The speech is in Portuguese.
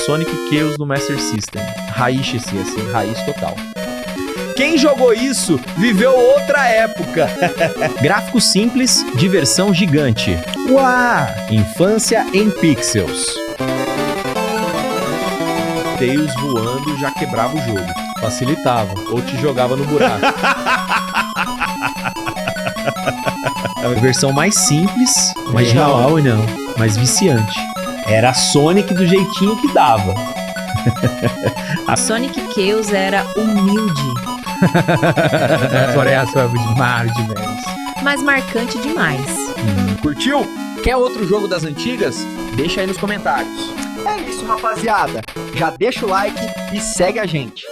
Sonic Chaos no Master System. Raiz, assim, raiz total. Quem jogou isso viveu outra época. Gráfico simples, diversão gigante. Uau! Infância em pixels. Tails voando já quebrava o jogo. Facilitava. Ou te jogava no buraco. A versão mais simples, mais real não, mais viciante. Era a Sonic do jeitinho que dava. A Sonic Chaos era humilde. Agora é a sua de Mario de vez. Mas marcante demais. Curtiu? Quer outro jogo das antigas? Deixa aí nos comentários. É isso, rapaziada. Já deixa o like e segue a gente.